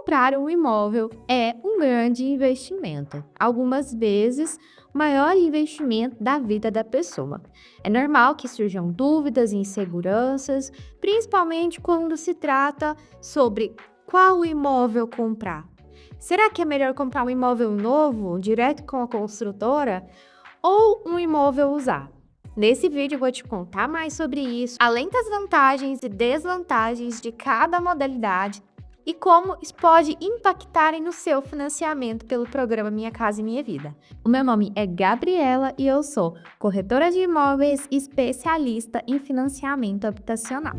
Comprar um imóvel é um grande investimento, algumas vezes o maior investimento da vida da pessoa. É normal que surjam dúvidas e inseguranças, principalmente quando se trata sobre qual imóvel comprar. Será que é melhor comprar um imóvel novo, direto com a construtora, ou um imóvel usado? Nesse vídeo eu vou te contar mais sobre isso, além das vantagens e desvantagens de cada modalidade e como isso pode impactar no seu financiamento pelo programa Minha Casa e Minha Vida. O meu nome é Gabriela e eu sou corretora de imóveis e especialista em financiamento habitacional.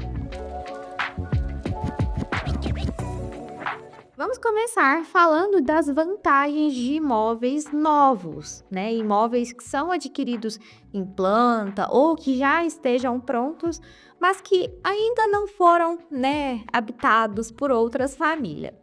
Vamos começar falando das vantagens de imóveis novos, né? Imóveis que são adquiridos em planta ou que já estejam prontos, mas que ainda não foram, né, habitados por outras famílias.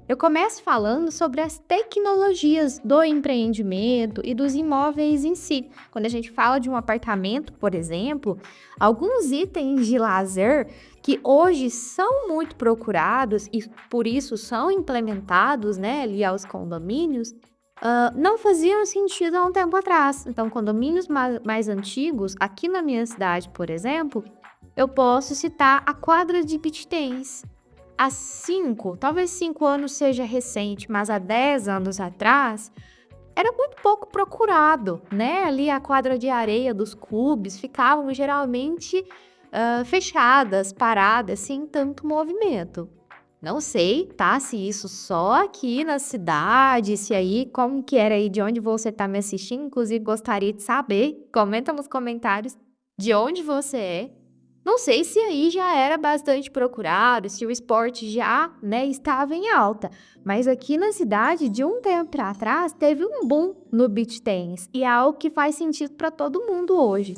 Eu começo falando sobre as tecnologias do empreendimento e dos imóveis em si. Quando a gente fala de um apartamento, por exemplo, alguns itens de lazer que hoje são muito procurados e por isso são implementados, né, ali aos condomínios, não faziam sentido há um tempo atrás. Então, condomínios mais antigos, aqui na minha cidade, por exemplo, eu posso citar a quadra de beach tennis. Há 5, talvez 5 anos seja recente, mas há 10 anos atrás, era muito pouco procurado, né? Ali a quadra de areia dos clubes ficavam geralmente fechadas, paradas, sem tanto movimento. Não sei, tá? Se isso só aqui na cidade, se aí, como que era aí de onde você tá me assistindo, inclusive gostaria de saber. Comenta nos comentários de onde você é. Não sei se aí já era bastante procurado, se o esporte já, né, estava em alta, mas aqui na cidade, de um tempo para trás, teve um boom no beach tennis e é algo que faz sentido para todo mundo hoje.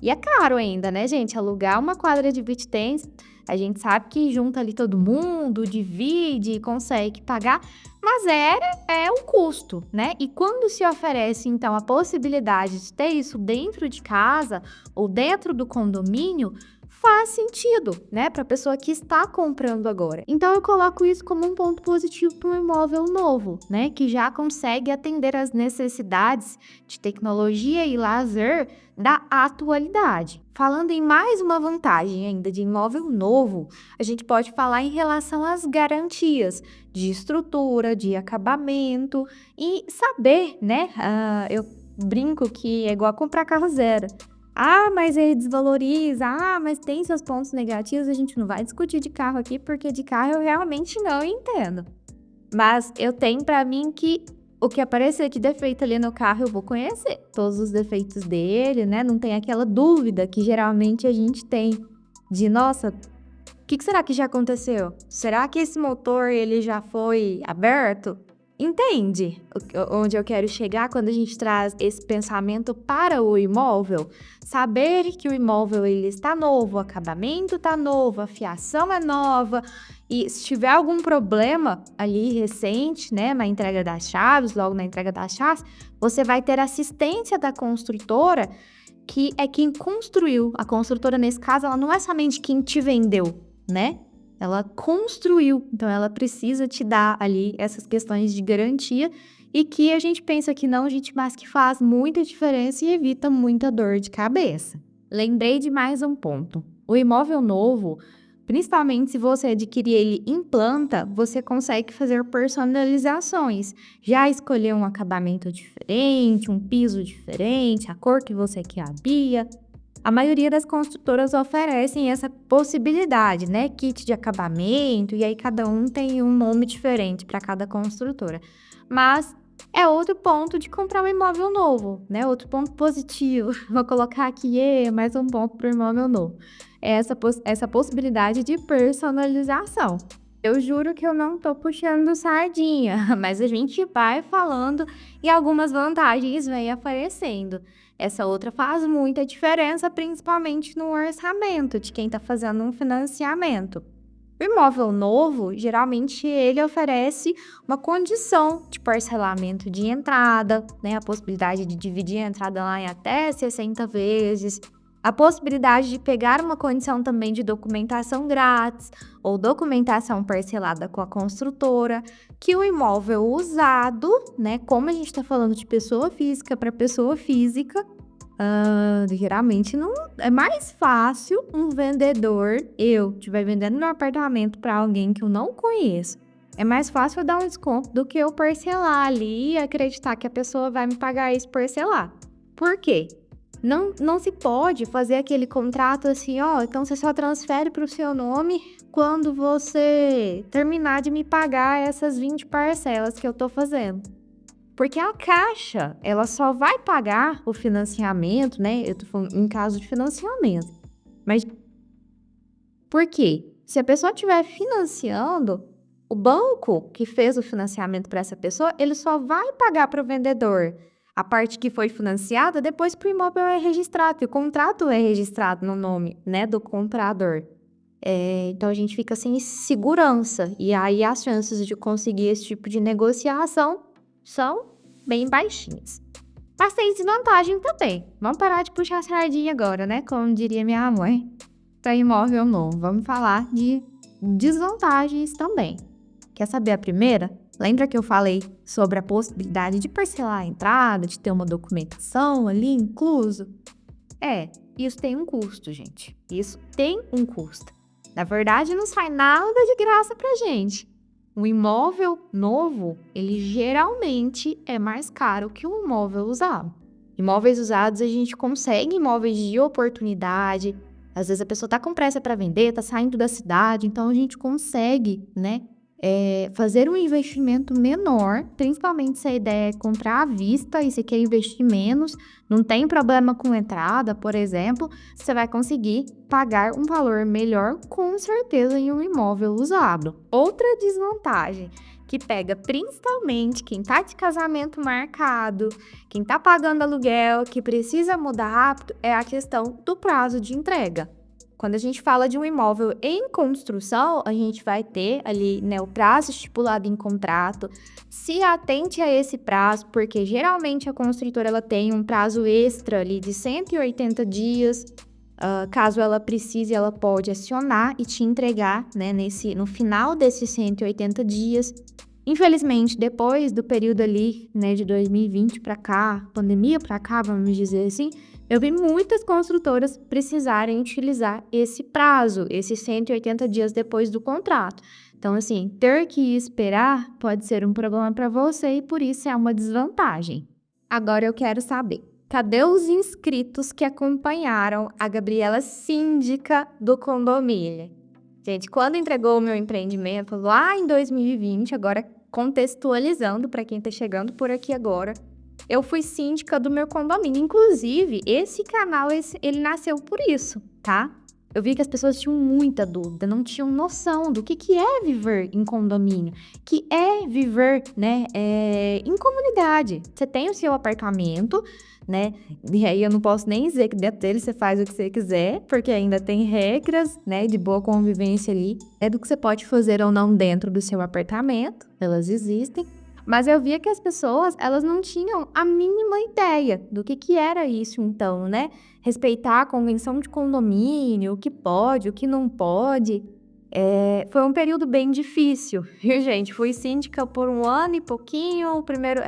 E é caro ainda, né, gente? Alugar uma quadra de beach tennis, a gente sabe que junta ali todo mundo, divide, consegue pagar, mas é um custo, né? E quando se oferece, então, a possibilidade de ter isso dentro de casa ou dentro do condomínio, faz sentido, né, para a pessoa que está comprando agora. Então eu coloco isso como um ponto positivo para um imóvel novo, né, que já consegue atender às necessidades de tecnologia e lazer da atualidade. Falando em mais uma vantagem ainda de imóvel novo, a gente pode falar em relação às garantias de estrutura, de acabamento e saber, né, eu brinco que é igual comprar carro zero. Ah, mas ele desvaloriza. Ah, mas tem seus pontos negativos. A gente não vai discutir de carro aqui, porque de carro eu realmente não entendo. Mas eu tenho pra mim que o que aparecer de defeito ali no carro, eu vou conhecer todos os defeitos dele, né? Não tem aquela dúvida que geralmente a gente tem de, nossa, o que será que já aconteceu? Será que esse motor ele já foi aberto? Entende onde eu quero chegar quando a gente traz esse pensamento para o imóvel? Saber que o imóvel ele está novo, o acabamento está novo, a fiação é nova e se tiver algum problema ali recente, né, na entrega das chaves, logo na entrega das chaves, você vai ter assistência da construtora que é quem construiu. A construtora, nesse caso, ela não é somente quem te vendeu, né? Ela construiu, então ela precisa te dar ali essas questões de garantia e que a gente pensa que não, gente, mas que faz muita diferença e evita muita dor de cabeça. Lembrei de mais um ponto. O imóvel novo, principalmente se você adquirir ele em planta, você consegue fazer personalizações. Já escolher um acabamento diferente, um piso diferente, a cor que você quer a pia. A maioria das construtoras oferecem essa possibilidade, né? Kit de acabamento, e aí cada um tem um nome diferente para cada construtora. Mas é outro ponto de comprar um imóvel novo, né? Outro ponto positivo. Vou colocar aqui mais um ponto para o imóvel novo. É essa possibilidade de personalização. Eu juro que eu não tô puxando sardinha, mas a gente vai falando e algumas vantagens vêm aparecendo. Essa outra faz muita diferença, principalmente no orçamento de quem está fazendo um financiamento. O imóvel novo, geralmente, ele oferece uma condição de parcelamento de entrada, né? A possibilidade de dividir a entrada lá em até 60 vezes. A possibilidade de pegar uma condição também de documentação grátis ou documentação parcelada com a construtora, que o imóvel usado, né, como a gente está falando de pessoa física para pessoa física, geralmente não é mais fácil um vendedor, eu estiver vendendo meu apartamento para alguém que eu não conheço. É mais fácil eu dar um desconto do que eu parcelar ali e acreditar que a pessoa vai me pagar isso parcelar. Por quê? Não se pode fazer aquele contrato assim, ó, então você só transfere para o seu nome quando você terminar de me pagar essas 20 parcelas que eu tô fazendo. Porque a Caixa, ela só vai pagar o financiamento, né? Eu tô falando em caso de financiamento. Mas por quê? Se a pessoa estiver financiando, o banco que fez o financiamento para essa pessoa, ele só vai pagar para o vendedor a parte que foi financiada depois que o imóvel é registrado, e o contrato é registrado no nome, né, do comprador. Então a gente fica sem segurança, e aí as chances de conseguir esse tipo de negociação são bem baixinhas. Mas tem desvantagem também. Vamos parar de puxar a sardinha agora, né? Como diria minha mãe, para imóvel novo. Vamos falar de desvantagens também. Quer saber a primeira? Lembra que eu falei sobre a possibilidade de parcelar a entrada, de ter uma documentação ali incluso? Isso tem um custo, gente. Isso tem um custo. Na verdade, não sai nada de graça pra gente. Um imóvel novo, ele geralmente é mais caro que um imóvel usado. Imóveis usados, a gente consegue imóveis de oportunidade. Às vezes a pessoa tá com pressa para vender, tá saindo da cidade, então a gente consegue, né, fazer um investimento menor, principalmente se a ideia é comprar à vista e você quer investir menos, não tem problema com entrada, por exemplo, você vai conseguir pagar um valor melhor, com certeza, em um imóvel usado. Outra desvantagem que pega principalmente quem tá de casamento marcado, quem tá pagando aluguel, que precisa mudar rápido, é a questão do prazo de entrega. Quando a gente fala de um imóvel em construção, a gente vai ter ali, né, o prazo estipulado em contrato. Se atente a esse prazo, porque geralmente a construtora ela tem um prazo extra ali de 180 dias. Caso ela precise, ela pode acionar e te entregar, né, no final desses 180 dias. Infelizmente, depois do período ali, né, de 2020 para cá, pandemia para cá, vamos dizer assim, eu vi muitas construtoras precisarem utilizar esse prazo, esses 180 dias depois do contrato. Então, assim, ter que esperar pode ser um problema para você e por isso é uma desvantagem. Agora eu quero saber, cadê os inscritos que acompanharam a Gabriela síndica do condomínio? Gente, quando entregou o meu empreendimento lá em 2020, agora contextualizando para quem está chegando por aqui agora, eu fui síndica do meu condomínio. Inclusive, esse canal, ele nasceu por isso, tá? Eu vi que as pessoas tinham muita dúvida, não tinham noção do que é viver em condomínio, que é viver, né, em comunidade. Você tem o seu apartamento, né, e aí eu não posso nem dizer que dentro dele você faz o que você quiser, porque ainda tem regras, né, de boa convivência ali. É do que você pode fazer ou não dentro do seu apartamento, elas existem. Mas eu via que as pessoas, elas não tinham a mínima ideia do que era isso então, né? Respeitar a convenção de condomínio, o que pode, o que não pode. Foi um período bem difícil, viu, gente? Fui síndica por 1 ano e pouquinho. O primeiro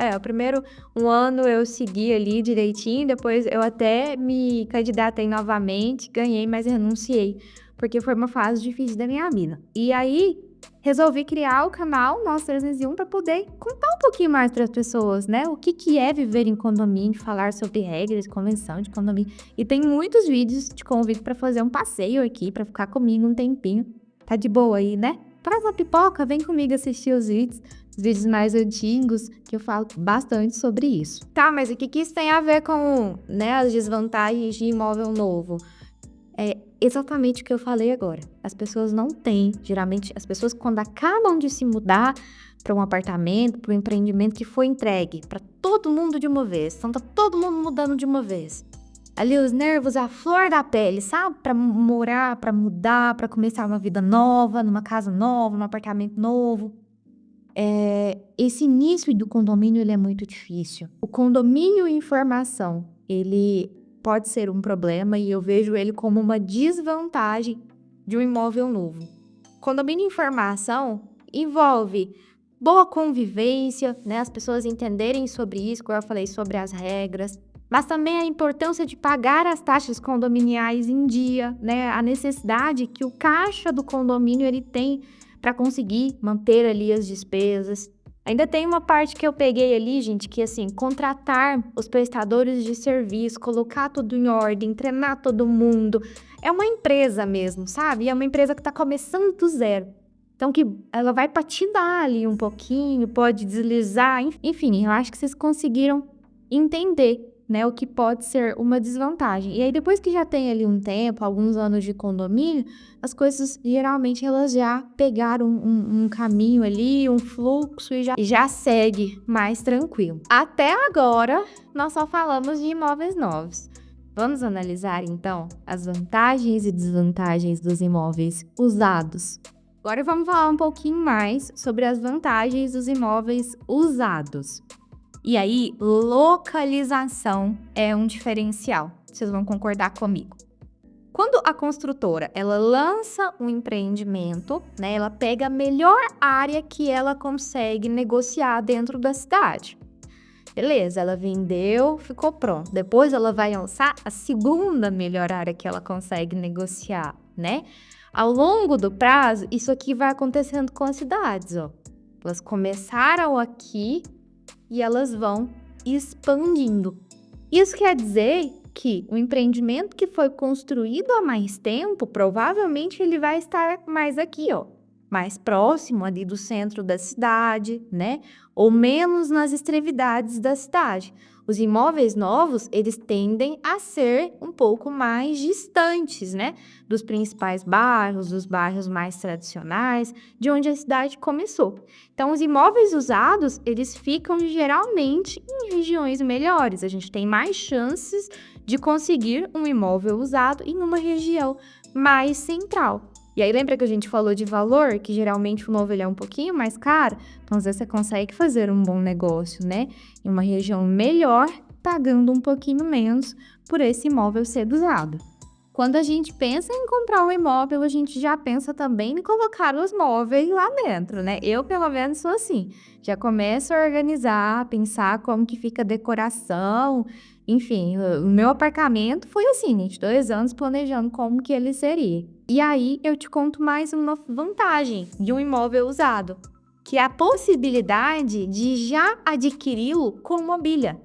1 ano eu segui ali direitinho, depois eu até me candidatei novamente, ganhei, mas renunciei, porque foi uma fase difícil da minha vida. E aí, resolvi criar o canal Nossa 301 para poder contar um pouquinho mais para as pessoas, né? O que é viver em condomínio, falar sobre regras, convenção de condomínio. E tem muitos vídeos, te convido para fazer um passeio aqui, para ficar comigo um tempinho. Tá de boa aí, né? Traz uma pipoca, vem comigo assistir os vídeos mais antigos, que eu falo bastante sobre isso. Tá, mas o que isso tem a ver com, né, as desvantagens de imóvel novo? É exatamente o que eu falei agora. As pessoas não têm, geralmente, as pessoas quando acabam de se mudar para um apartamento, para um empreendimento que foi entregue para todo mundo de uma vez, então tá todo mundo mudando de uma vez. Ali os nervos à flor da pele, sabe? Para morar, para mudar, para começar uma vida nova, numa casa nova, num apartamento novo. Esse início do condomínio ele é muito difícil. O condomínio em formação, ele pode ser um problema e eu vejo ele como uma desvantagem de um imóvel novo. Condomínio em formação envolve boa convivência, né? As pessoas entenderem sobre isso, como eu falei, sobre as regras, mas também a importância de pagar as taxas condominiais em dia, né? A necessidade que o caixa do condomínio ele tem para conseguir manter ali as despesas. Ainda tem uma parte que eu peguei ali, gente, que assim, contratar os prestadores de serviço, colocar tudo em ordem, treinar todo mundo. É uma empresa mesmo, sabe? É uma empresa que está começando do zero. Então, que ela vai patinar ali um pouquinho, pode deslizar, enfim, eu acho que vocês conseguiram entender, né, o que pode ser uma desvantagem. E aí, depois que já tem ali um tempo, alguns anos de condomínio, as coisas, geralmente, elas já pegaram um caminho ali, um fluxo e já segue mais tranquilo. Até agora, nós só falamos de imóveis novos. Vamos analisar, então, as vantagens e desvantagens dos imóveis usados. Agora vamos falar um pouquinho mais sobre as vantagens dos imóveis usados. E aí, localização é um diferencial. Vocês vão concordar comigo. Quando a construtora, ela lança um empreendimento, né, ela pega a melhor área que ela consegue negociar dentro da cidade. Beleza, ela vendeu, ficou pronto. Depois ela vai lançar a segunda melhor área que ela consegue negociar, né? Ao longo do prazo, isso aqui vai acontecendo com as cidades, ó. Elas começaram aqui e elas vão expandindo. Isso quer dizer que o empreendimento que foi construído há mais tempo, provavelmente ele vai estar mais aqui, ó, mais próximo ali do centro da cidade, né? Ou menos nas extremidades da cidade. Os imóveis novos, eles tendem a ser um pouco mais distantes, né? Dos principais bairros, dos bairros mais tradicionais, de onde a cidade começou. Então, os imóveis usados, eles ficam geralmente em regiões melhores. A gente tem mais chances de conseguir um imóvel usado em uma região mais central. E aí, lembra que a gente falou de valor? Que geralmente o novo ele é um pouquinho mais caro? Então, às vezes, você consegue fazer um bom negócio, né? Em uma região melhor, pagando um pouquinho menos por esse imóvel ser usado. Quando a gente pensa em comprar um imóvel, a gente já pensa também em colocar os móveis lá dentro, né? Eu, pelo menos, sou assim. Já começo a organizar, pensar como que fica a decoração. Enfim, o meu apartamento foi assim, gente, 2 anos planejando como que ele seria. E aí, eu te conto mais uma vantagem de um imóvel usado, que é a possibilidade de já adquiri-lo com mobília.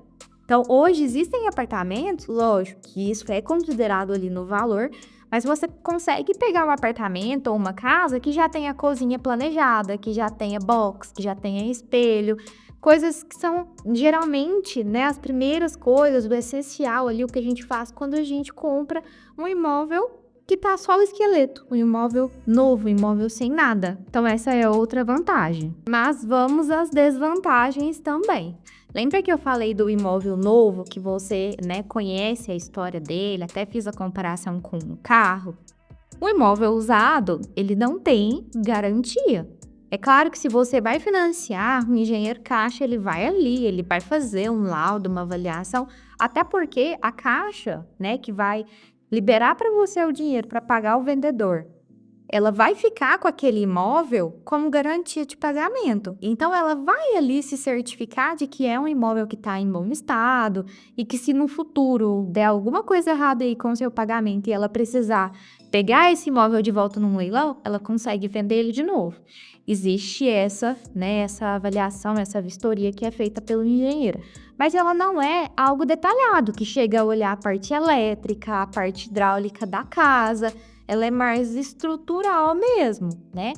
Então, hoje existem apartamentos, lógico que isso é considerado ali no valor, mas você consegue pegar um apartamento ou uma casa que já tenha cozinha planejada, que já tenha box, que já tenha espelho, coisas que são geralmente, né, as primeiras coisas, o essencial ali, o que a gente faz quando a gente compra um imóvel que tá só o esqueleto, um imóvel novo, um imóvel sem nada. Então, essa é outra vantagem. Mas vamos às desvantagens também. Lembra que eu falei do imóvel novo, que você, né, conhece a história dele, até fiz a comparação com um carro? O imóvel usado, ele não tem garantia. É claro que se você vai financiar, o engenheiro Caixa, ele vai ali, ele vai fazer um laudo, uma avaliação, até porque a Caixa, né, que vai liberar para você o dinheiro para pagar o vendedor, ela vai ficar com aquele imóvel como garantia de pagamento. Então, ela vai ali se certificar de que é um imóvel que está em bom estado e que se no futuro der alguma coisa errada aí com o seu pagamento e ela precisar pegar esse imóvel de volta num leilão, ela consegue vender ele de novo. Existe essa, né, essa avaliação, essa vistoria que é feita pelo engenheiro. Mas ela não é algo detalhado, que chega a olhar a parte elétrica, a parte hidráulica da casa. Ela é mais estrutural mesmo, né?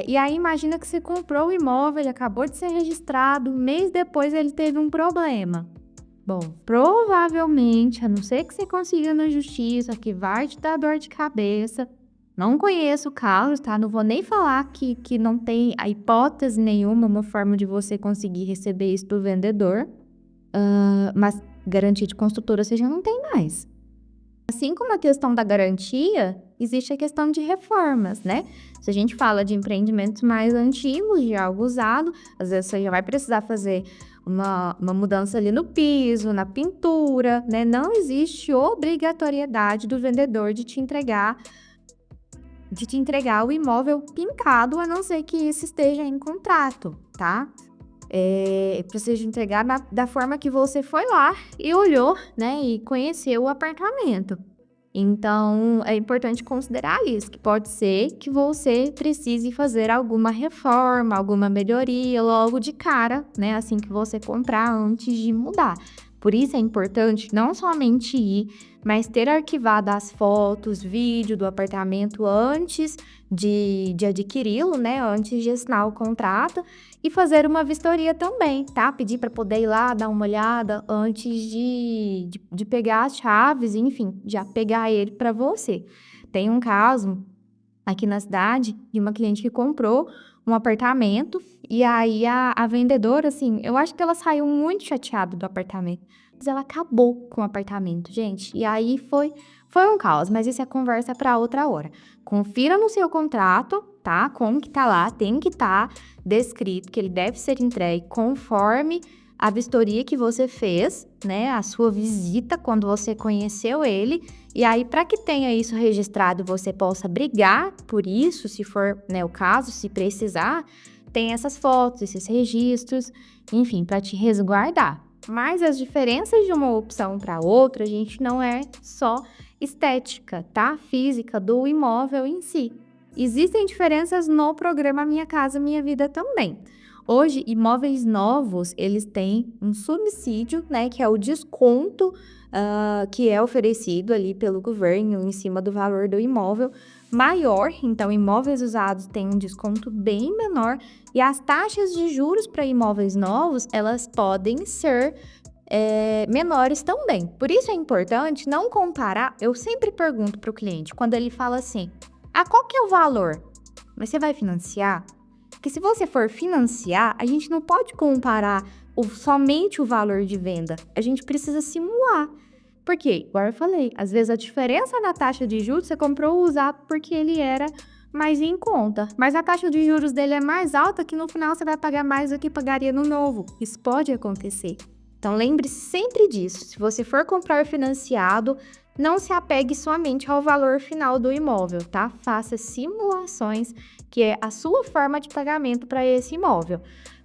E aí, imagina que você comprou o imóvel, ele acabou de ser registrado, um mês depois ele teve um problema. Bom, provavelmente, a não ser que você consiga na justiça, que vai te dar dor de cabeça. Não conheço casos, tá? Não vou nem falar que não tem a hipótese nenhuma, uma forma de você conseguir receber isso do vendedor. Mas garantia de construtora você já não tem mais. Assim como a questão da garantia, existe a questão de reformas, né? Se a gente fala de empreendimentos mais antigos, de algo usado, às vezes você já vai precisar fazer uma mudança ali no piso, na pintura, né? Não existe obrigatoriedade do vendedor de te entregar o imóvel pintado, a não ser que isso esteja em contrato, tá? Precisa entregar da forma que você foi lá e olhou, né, e conheceu o apartamento. Então, é importante considerar isso, que pode ser que você precise fazer alguma reforma, alguma melhoria logo de cara, né, assim que você comprar, antes de mudar. Por isso é importante não somente ir, mas ter arquivado as fotos, vídeo do apartamento antes de adquiri-lo, né, antes de assinar o contrato, e fazer uma vistoria também, tá? Pedir para poder ir lá dar uma olhada antes de pegar as chaves, enfim, já pegar ele para você. Tem um caso aqui na cidade de uma cliente que comprou um apartamento e aí a vendedora, assim, eu acho que ela saiu muito chateada do apartamento, mas ela acabou com o apartamento, gente. E aí foi um caos, mas isso é conversa para outra hora. Confira no seu contrato, tá? Como que tá lá, tem que estar descrito que ele deve ser entregue conforme a vistoria que você fez, né? A sua visita quando você conheceu ele. E aí, para que tenha isso registrado, você possa brigar por isso, se for, né, o caso, se precisar, tem essas fotos, esses registros, enfim, para te resguardar. Mas as diferenças de uma opção para outra, gente, não é só estética, tá? Física do imóvel em si. Existem diferenças no programa Minha Casa Minha Vida também. Hoje, imóveis novos, eles têm um subsídio, né, que é o desconto que é oferecido ali pelo governo em cima do valor do imóvel maior. Então, imóveis usados têm um desconto bem menor e as taxas de juros para imóveis novos, elas podem ser menores também. Por isso é importante não comparar. Eu sempre pergunto para o cliente, quando ele fala assim, qual que é o valor? Mas você vai financiar? Porque se você for financiar, a gente não pode comparar somente o valor de venda. A gente precisa simular. Por quê? Igual eu falei, às vezes a diferença na taxa de juros, você comprou o usado porque ele era mais em conta. Mas a taxa de juros dele é mais alta que no final você vai pagar mais do que pagaria no novo. Isso pode acontecer. Então lembre-se sempre disso. Se você for comprar financiado, não se apegue somente ao valor final do imóvel, tá? Faça simulações, que é a sua forma de pagamento para esse imóvel.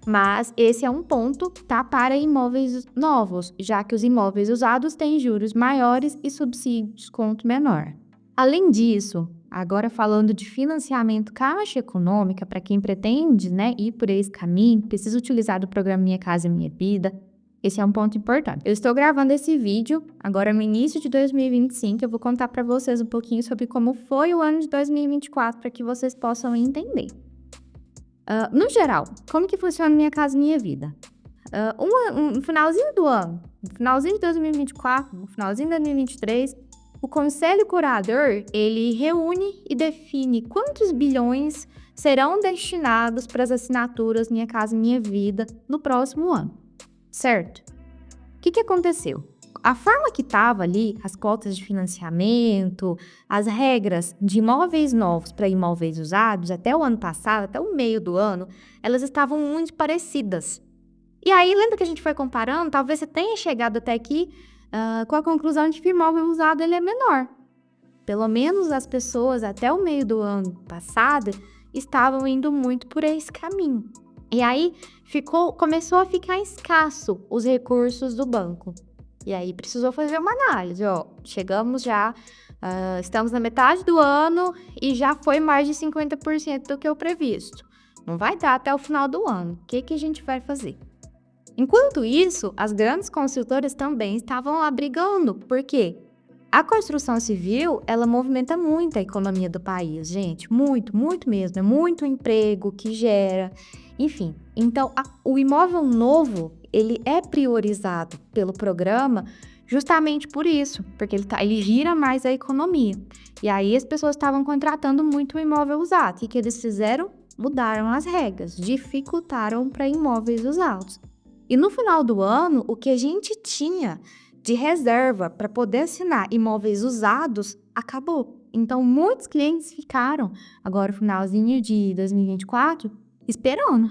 Mas esse é um ponto, tá? Para imóveis novos, já que os imóveis usados têm juros maiores e subsídio de desconto menor. Além disso, agora falando de financiamento Caixa Econômica, para quem pretende, né, ir por esse caminho, precisa utilizar do programa Minha Casa Minha Vida. Esse é um ponto importante. Eu estou gravando esse vídeo agora no início de 2025. Eu vou contar para vocês um pouquinho sobre como foi o ano de 2024 para que vocês possam entender. No geral, como que funciona Minha Casa Minha Vida? No finalzinho do ano, no finalzinho de 2024, no finalzinho de 2023, o Conselho Curador, ele reúne e define quantos bilhões serão destinados para as assinaturas Minha Casa Minha Vida no próximo ano. Certo? O que aconteceu? A forma que estava ali, as cotas de financiamento, as regras de imóveis novos para imóveis usados, até o ano passado, até o meio do ano, elas estavam muito parecidas. E aí, lembra que a gente foi comparando? Talvez você tenha chegado até aqui com a conclusão de que o imóvel usado ele é menor. Pelo menos as pessoas, até o meio do ano passado, estavam indo muito por esse caminho. E aí, começou a ficar escasso os recursos do banco. E aí, precisou fazer uma análise, chegamos já, estamos na metade do ano e já foi mais de 50% do que o previsto. Não vai dar até o final do ano. O que a gente vai fazer? Enquanto isso, as grandes construtoras também estavam lá brigando. Por quê? A construção civil, ela movimenta muito a economia do país, gente. Muito, muito mesmo. É muito emprego que gera. Enfim, então o imóvel novo, ele é priorizado pelo programa justamente por isso, porque ele gira mais a economia. E aí as pessoas estavam contratando muito o imóvel usado. O que eles fizeram? Mudaram as regras, dificultaram para imóveis usados. E no final do ano, o que a gente tinha de reserva para poder assinar imóveis usados acabou. Então, muitos clientes ficaram, agora no finalzinho de 2024, esperando,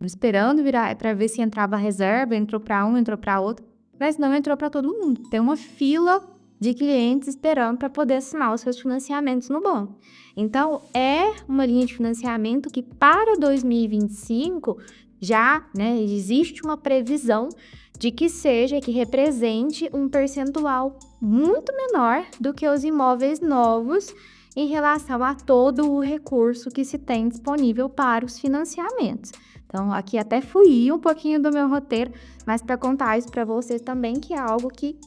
esperando virar para ver se entrava a reserva, entrou para um, entrou para outro, mas não entrou para todo mundo. Tem uma fila de clientes esperando para poder assinar os seus financiamentos no banco. Então, é uma linha de financiamento que para 2025 já, né, existe uma previsão de que represente um percentual muito menor do que os imóveis novos em relação a todo o recurso que se tem disponível para os financiamentos. Então, aqui até fui um pouquinho do meu roteiro, mas para contar isso para vocês também, que é algo que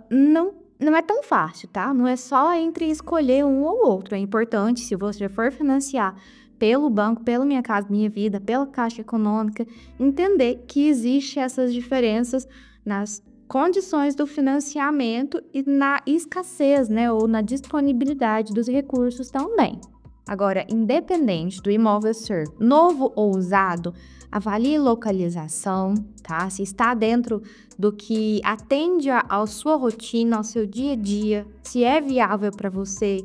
não é tão fácil, tá? Não é só entre escolher um ou outro. É importante, se você for financiar pelo banco, pelo Minha Casa Minha Vida, pela Caixa Econômica, entender que existe essas diferenças nas condições do financiamento e na escassez, né, ou na disponibilidade dos recursos também. Agora, independente do imóvel ser novo ou usado, avalie localização, tá? Se está dentro do que atende à sua rotina, ao seu dia a dia, se é viável para você,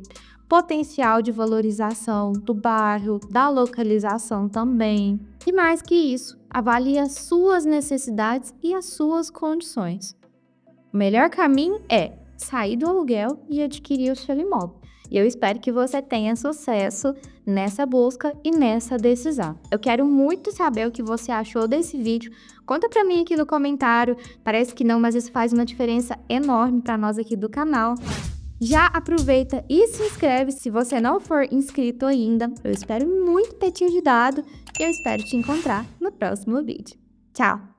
potencial de valorização do bairro, da localização também. E mais que isso, avalie as suas necessidades e as suas condições. O melhor caminho é sair do aluguel e adquirir o seu imóvel. E eu espero que você tenha sucesso nessa busca e nessa decisão. Eu quero muito saber o que você achou desse vídeo. Conta pra mim aqui no comentário. Parece que não, mas isso faz uma diferença enorme para nós aqui do canal. Já aproveita e se inscreve se você não for inscrito ainda. Eu espero muito ter te ajudado e eu espero te encontrar no próximo vídeo. Tchau!